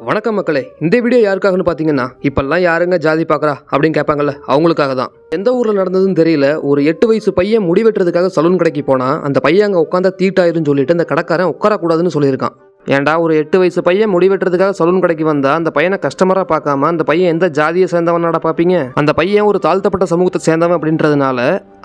வணக்கம் மக்களே, இந்த வீடியோ யாருக்காகன்னு பார்த்தீங்கன்னா, இப்பெல்லாம் யாருங்க ஜாதி பார்க்குறா அப்படின்னு கேட்பாங்கல்ல, அவங்களுக்காக தான். எந்த ஊரில் நடந்ததுன்னு தெரியல, ஒரு 8 வயசு பையன் முடி வெட்டுறதுக்காக சலூன் கடைக்கு போனால் அந்த பையன் அங்கே உட்காந்தா தீட்டாயிருன்னு சொல்லிட்டு அந்த கடைக்காரன் உட்காரக்கூடாதுன்னு சொல்லியிருக்கான். ஏன்டா ஒரு 8 வயசு பையன் முடி வெட்டுறதுக்காக சலூன் கடைக்கு வந்தால் அந்த பையனை கஸ்டமராக பார்க்காம அந்த பையன் எந்த ஜாதியை சேர்ந்தவனாடா பார்ப்பீங்க? அந்த பையன் ஒரு தாழ்த்தப்பட்ட சமூகத்தை சேர்ந்தவன் அப்படின்றதுனால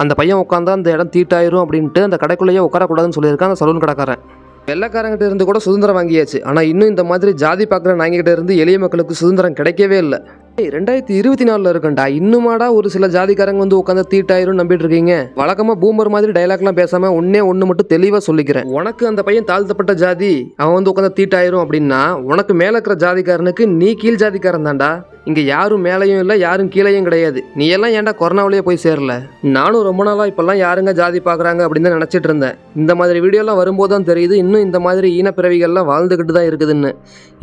அந்த பையன் உட்காந்தா அந்த இடம் தீட்டாயிரும் அப்படின்ட்டு அந்த கடைக்குள்ளேயே உட்காரக்கூடாதுன்னு சொல்லியிருக்கான் அந்த சலூன் கடைக்காரன். வெள்ளைக்காரங்கிட்ட இருந்து கூட சுதந்திரம் வாங்கியாச்சு, ஆனால் இன்னும் இந்த மாதிரி ஜாதி பார்க்குற நாய்கிட்ட இருந்து எளிய மக்களுக்கு சுதந்திரம் கிடைக்கவே இல்லை. 2024 இருக்குண்டா, இன்னுமாடா ஒரு சில ஜாதிக்காரங்க வந்து உட்காந்து தீட்டாயிரும் நம்பிட்டு இருக்கீங்க? வழக்கமா பூமர் மாதிரி டைலாக்லாம் பேசாம ஒண்ணு மட்டும் தெளிவா சொல்லிக்கிறேன். உனக்கு அந்த பையன் தாழ்த்தப்பட்ட ஜாதி, அவன் வந்து உட்காந்து தீட்டாயிரும் அப்படின்னா உனக்கு மேல இருக்கிற ஜாதிக்காரனுக்கு நீ கீழ் ஜாதிக்காரன் தான்டா. இங்க யாரும் மேலையும் இல்லை, யாரும் கீழையும் கிடையாது. நீ எல்லாம் ஏன்டா கொரோனாவிலேயே போய் சேரல? நானும் ரொம்ப நாளா இப்பெல்லாம் யாருங்க ஜாதி பாக்குறாங்க அப்படின்னு தான் நினைச்சிட்டு இருந்தேன். இந்த மாதிரி வீடியோலாம் வரும்போது தான் தெரியுது இன்னும் இந்த மாதிரி ஈனப்பிறவிகள்லாம் வாழ்ந்துகிட்டு தான் இருக்குதுன்னு.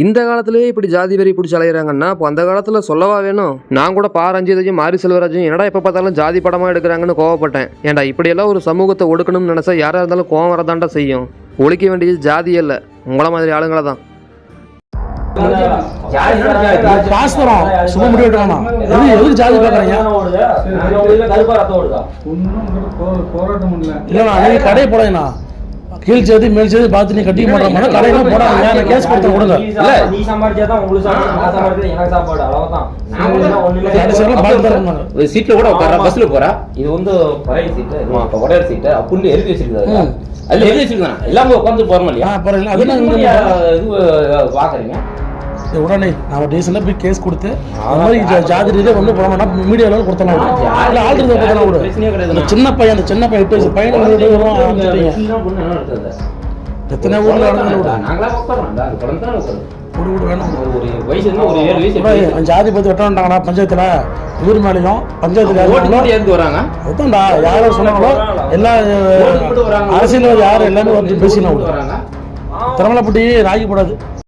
இந்த காலத்திலேயே இப்படி ஜாதி வெறி பிடிச்சி அலையிறாங்கன்னா அப்போ அந்த காலத்துல சொல்லவா வேணும்? நான் கூட பாரஞ்சிதையும் மாரி செல்வராஜும் என்னடா எப்ப பார்த்தாலும் ஜாதி படமா எடுக்கிறாங்கன்னு கோவப்பட்டேன். ஏன்டா இப்படியெல்லாம் ஒரு சமூகத்தை ஒடுக்கணும்னு நினைச்சா யாரா இருந்தாலும் கோவம் வரதாண்டா செய்யும். ஒழிக்க வேண்டியது ஜாதி இல்ல, உங்கள மாதிரி ஆளுங்களை தான். கடை போடா கீழ் செய்தி மேல் செய்தி பார்த்து நீ கட்டிக்க மாட்டோம். கடையெல்லாம் போடாங்க, கேஸ் கொடுத்து கொடுங்க. நீ சம்பாதிச்சாதான் உங்களுக்கு சாப்பாடு, எனக்கு சாப்பாடு, அவ்வளவுதான். சீட்ல கூட உட்கார பஸ்ல போறா. இது வந்து பழைய சீட்டு, இப்ப உடையாத சீட்டு அப்படின்னு எழுதி வச்சிருக்காங்க. அதுல எழுதி வச்சிருக்காங்க எல்லாமே உட்காந்து போறோம் இல்லையா? இது பாக்குறீங்க உடனே நான் டீசன்ல போய் கேஸ் கொடுத்து ஜாதி ரீதியா ஒண்ணு போட மாட்டா, மீடியால கொடுத்தலாம். சின்ன பையன், அந்த சின்ன பையன் 8 வயசு பையன் எத்தனை ஊர்ல ஜாதி பத்தி வெட்டாண்டாங்கண்ணா பஞ்சாயத்துல, ஊர் மேலையும் பஞ்சாயத்துல வராங்க. அதுதான்டா யாரும் சொன்னாங்களோ எல்லா அரசியல்வாதி யாரும் எல்லாமே வந்து பேசினா திருமலைப்பட்டி ராகி போடாது.